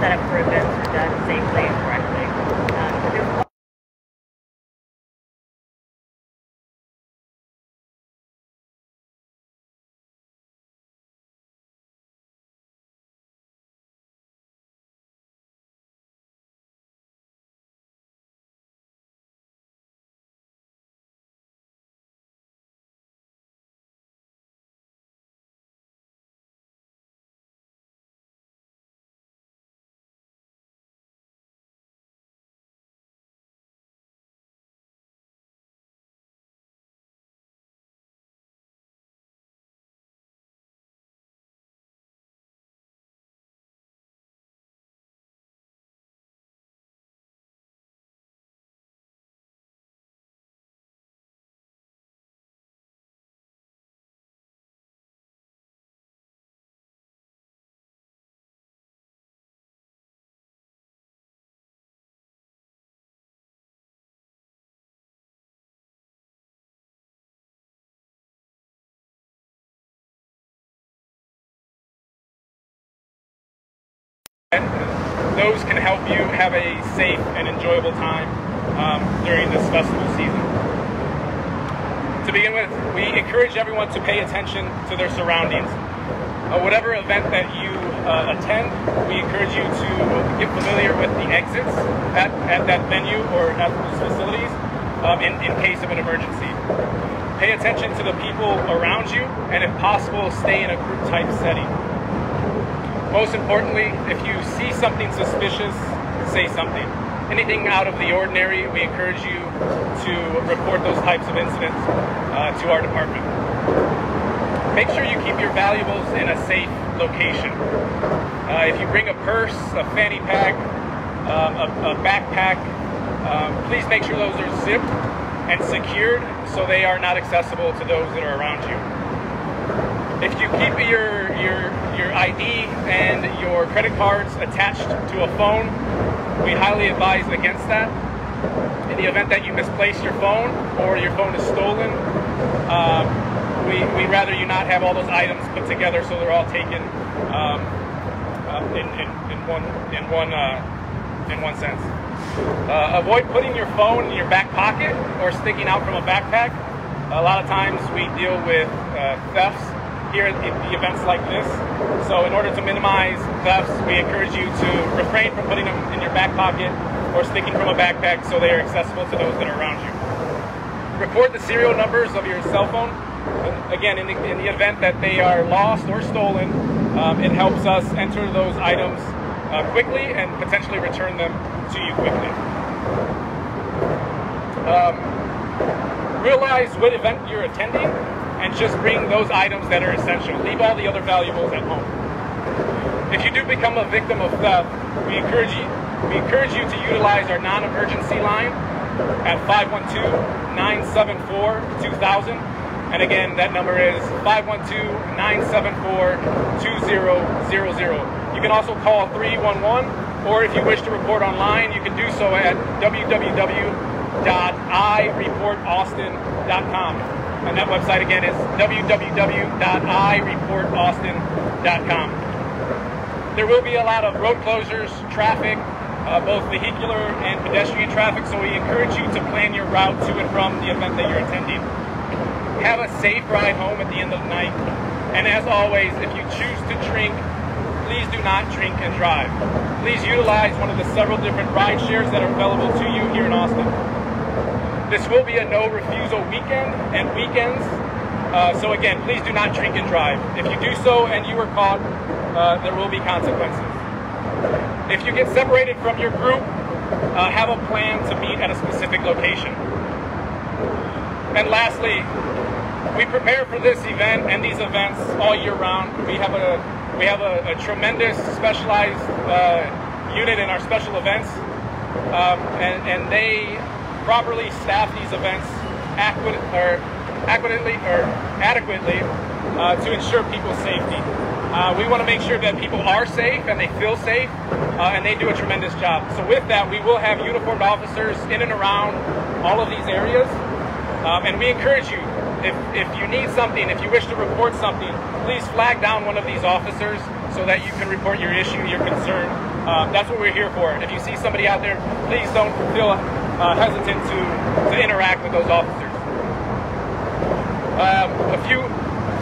set up for events are done safely and correctly. There's those can help you have a safe and enjoyable time during this festival season. To begin with, we encourage everyone to pay attention to their surroundings. Whatever event that you attend, we encourage you to get familiar with the exits at that venue or at those facilities in case of an emergency. Pay attention to the people around you, and if possible, stay in a group type setting. Most importantly, if you see something suspicious, say something. Anything out of the ordinary, we encourage you to report those types of incidents to our department. Make sure you keep your valuables in a safe location. If you bring a purse, a fanny pack, a backpack, please make sure those are zipped and secured so they are not accessible to those that are around you. If you keep your ID and your credit cards attached to a phone, we highly advise against that. In the event that you misplace your phone or your phone is stolen, we'd rather you not have all those items put together so they're all taken in one sense. Avoid putting your phone in your back pocket or sticking out from a backpack. A lot of times we deal with thefts here at the events like this. So in order to minimize thefts, we encourage you to refrain from putting them in your back pocket or sticking from a backpack so they are accessible to those that are around you. Record the serial numbers of your cell phone. Again, in the event that they are lost or stolen, it helps us enter those items quickly and potentially return them to you quickly. Realize what event you're attending and just bring those items that are essential. Leave all the other valuables at home. If you do become a victim of theft, we encourage you to utilize our non-emergency line at 512-974-2000. And again, that number is 512-974-2000. You can also call 311, or if you wish to report online, you can do so at www.ireportaustin.com. And that website again is www.ireportaustin.com. There will be a lot of road closures, traffic, both vehicular and pedestrian traffic, so we encourage you to plan your route to and from the event that you're attending. Have a safe ride home at the end of the night. And as always, if you choose to drink, please do not drink and drive. Please utilize one of the several different ride shares that are available to you here in Austin. This will be a no refusal weekend and weekends. So again, please do not drink and drive. If you do so and you are caught, there will be consequences. If you get separated from your group, have a plan to meet at a specific location. And lastly, we prepare for this event and these events all year round. We have a tremendous specialized unit in our special events, and they properly staff these events adequately to ensure people's safety. We want to make sure that people are safe and they feel safe, and they do a tremendous job. So with that, we will have uniformed officers in and around all of these areas, and we encourage you, if you need something, if you wish to report something, please flag down one of these officers so that you can report your issue, your concern. That's what we're here for. If you see somebody out there, please don't feel hesitant to interact with those officers. A few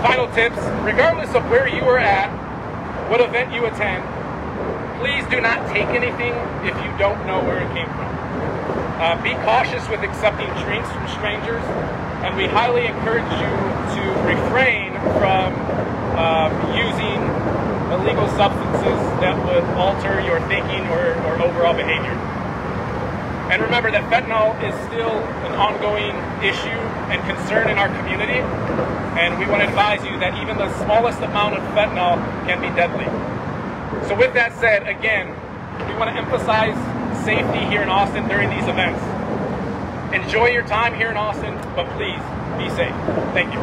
final tips. Regardless of where you are at, what event you attend, please do not take anything if you don't know where it came from. Be cautious with accepting drinks from strangers, and we highly encourage you to refrain from using illegal substances that would alter your thinking or overall behavior. And remember that fentanyl is still an ongoing issue and concern in our community, and we want to advise you that even the smallest amount of fentanyl can be deadly. So with that said, again, we want to emphasize safety here in Austin during these events. Enjoy your time here in Austin, but please be safe. Thank you.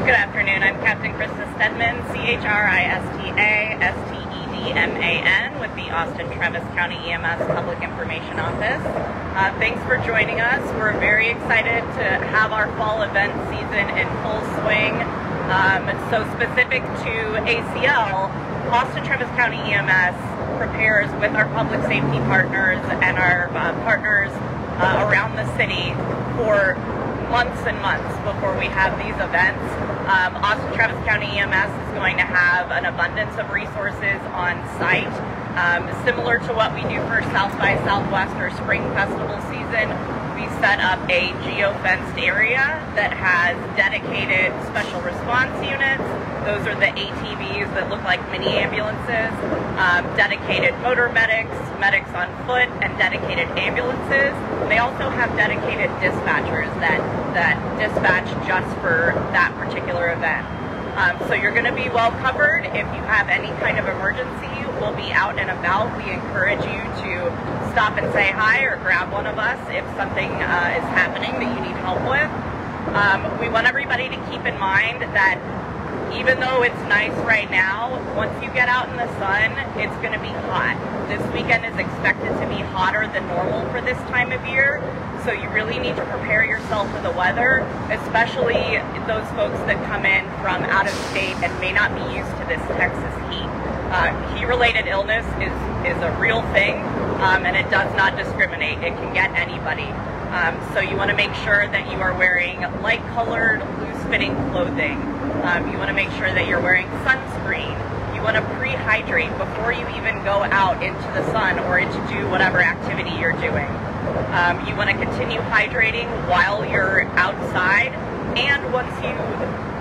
Good afternoon. I'm Captain Krista Stedman, CHRISTA-STEDMAN with the Austin Travis County EMS Public Information Office. Thanks for joining us. We're very excited to have our fall event season in full swing. So specific to ACL, Austin Travis County EMS prepares with our public safety partners and our partners around the city for months and months before we have these events. Austin Travis County EMS is going to have an abundance of resources on site. Similar to what we do for South by Southwest or Spring Festival season, we set up a geo-fenced area that has dedicated special response units. Those are the ATVs that look like mini ambulances, dedicated motor medics, medics on foot, and dedicated ambulances. They also have dedicated dispatchers that dispatch just for that particular event. So you're going to be well covered. If you have any kind of emergency, we'll be out and about. We encourage you to stop and say hi or grab one of us if something is happening that you need help with. We want everybody to keep in mind that even though it's nice right now, once you get out in the sun, it's going to be hot. This weekend is expected to be hotter than normal for this time of year, so you really need to prepare yourself for the weather, especially those folks that come in from out of state and may not be used to this Texas heat. Heat-related illness is a real thing, and it does not discriminate. It can get anybody. So you want to make sure that you are wearing light-colored, loose-fitting clothing. You want to make sure that you're wearing sunscreen. You want to pre-hydrate before you even go out into the sun or to do whatever activity you're doing. You want to continue hydrating while you're outside, and once you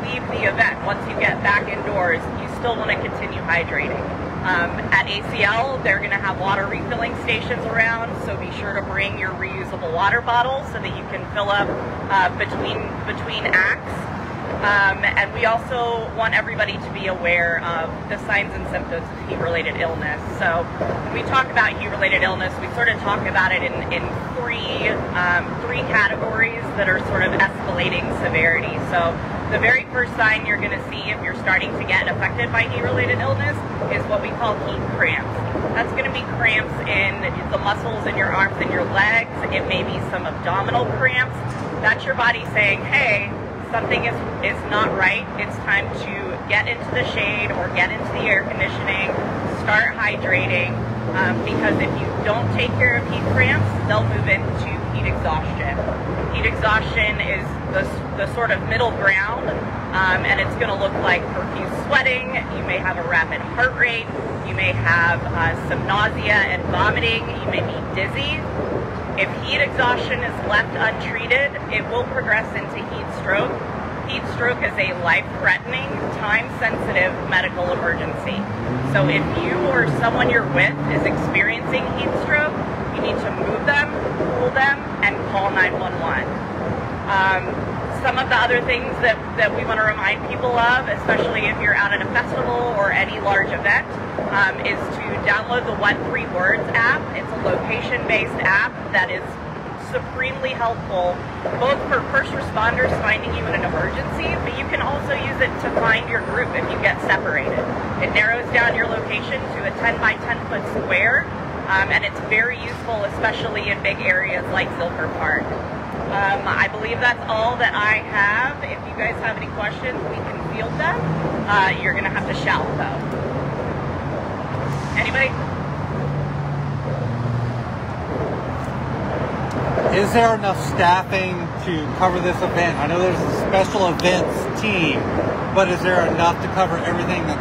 leave the event, once you get back indoors, you still want to continue hydrating. At ACL, they're going to have water refilling stations around, so be sure to bring your reusable water bottles so that you can fill up between acts. And we also want everybody to be aware of the signs and symptoms of heat-related illness. So when we talk about heat-related illness, we sort of talk about it in three categories that are sort of escalating severity. So the very first sign you're going to see if you're starting to get affected by heat-related illness is what we call heat cramps. That's going to be cramps in the muscles in your arms and your legs. It may be some abdominal cramps. That's your body saying, hey, something is not right. It's time to get into the shade or get into the air conditioning, start hydrating, because if you don't take care of heat cramps, they'll move into heat exhaustion. Heat exhaustion is the sort of middle ground, and it's going to look like profuse sweating. You may have a rapid heart rate. You may have some nausea and vomiting. You may be dizzy. If heat exhaustion is left untreated, it will progress into heat stroke. Heat stroke is a life-threatening, time-sensitive medical emergency. So if you or someone you're with is experiencing heat stroke, you need to move them, cool them, and call 911. Some of the other things that we want to remind people of, especially if you're out at a festival or any large event, is to download the What 3 Words app. It's a location-based app that is supremely helpful, both for first responders finding you in an emergency, but you can also use it to find your group if you get separated. It narrows down your location to a 10 by 10 foot square, and it's very useful, especially in big areas like Zilker Park. I believe that's all that I have. If you guys have any questions, we can field them. You're going to have to shout, though. Anybody? Is there enough staffing to cover this event? I know there's a special events team, but is there enough to cover everything that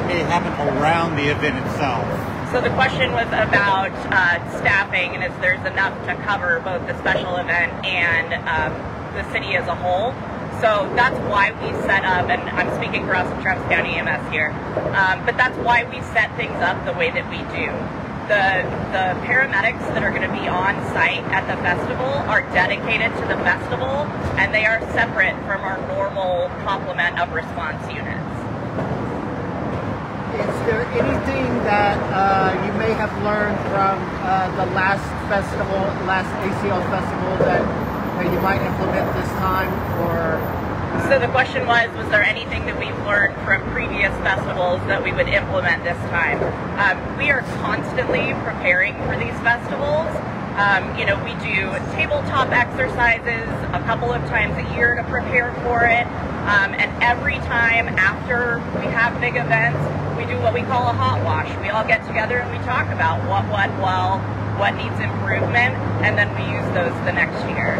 may happen around the event itself? So the question was about staffing and if there's enough to cover both the special event and the city as a whole. So that's why we set up, and I'm speaking for Austin Travis County EMS here, but that's why we set things up the way that we do. The paramedics that are going to be on site at the festival are dedicated to the festival, and they are separate from our normal complement of response units. Is there anything that you may have learned from the last ACL festival that you might implement this time? So the question was there anything that we've learned from previous festivals that we would implement this time? We are constantly preparing for these festivals. We do tabletop exercises a couple of times a year to prepare for it. And every time after we have big events, we do what we call a hot wash. We all get together and we talk about what went well, what needs improvement, and then we use those the next year.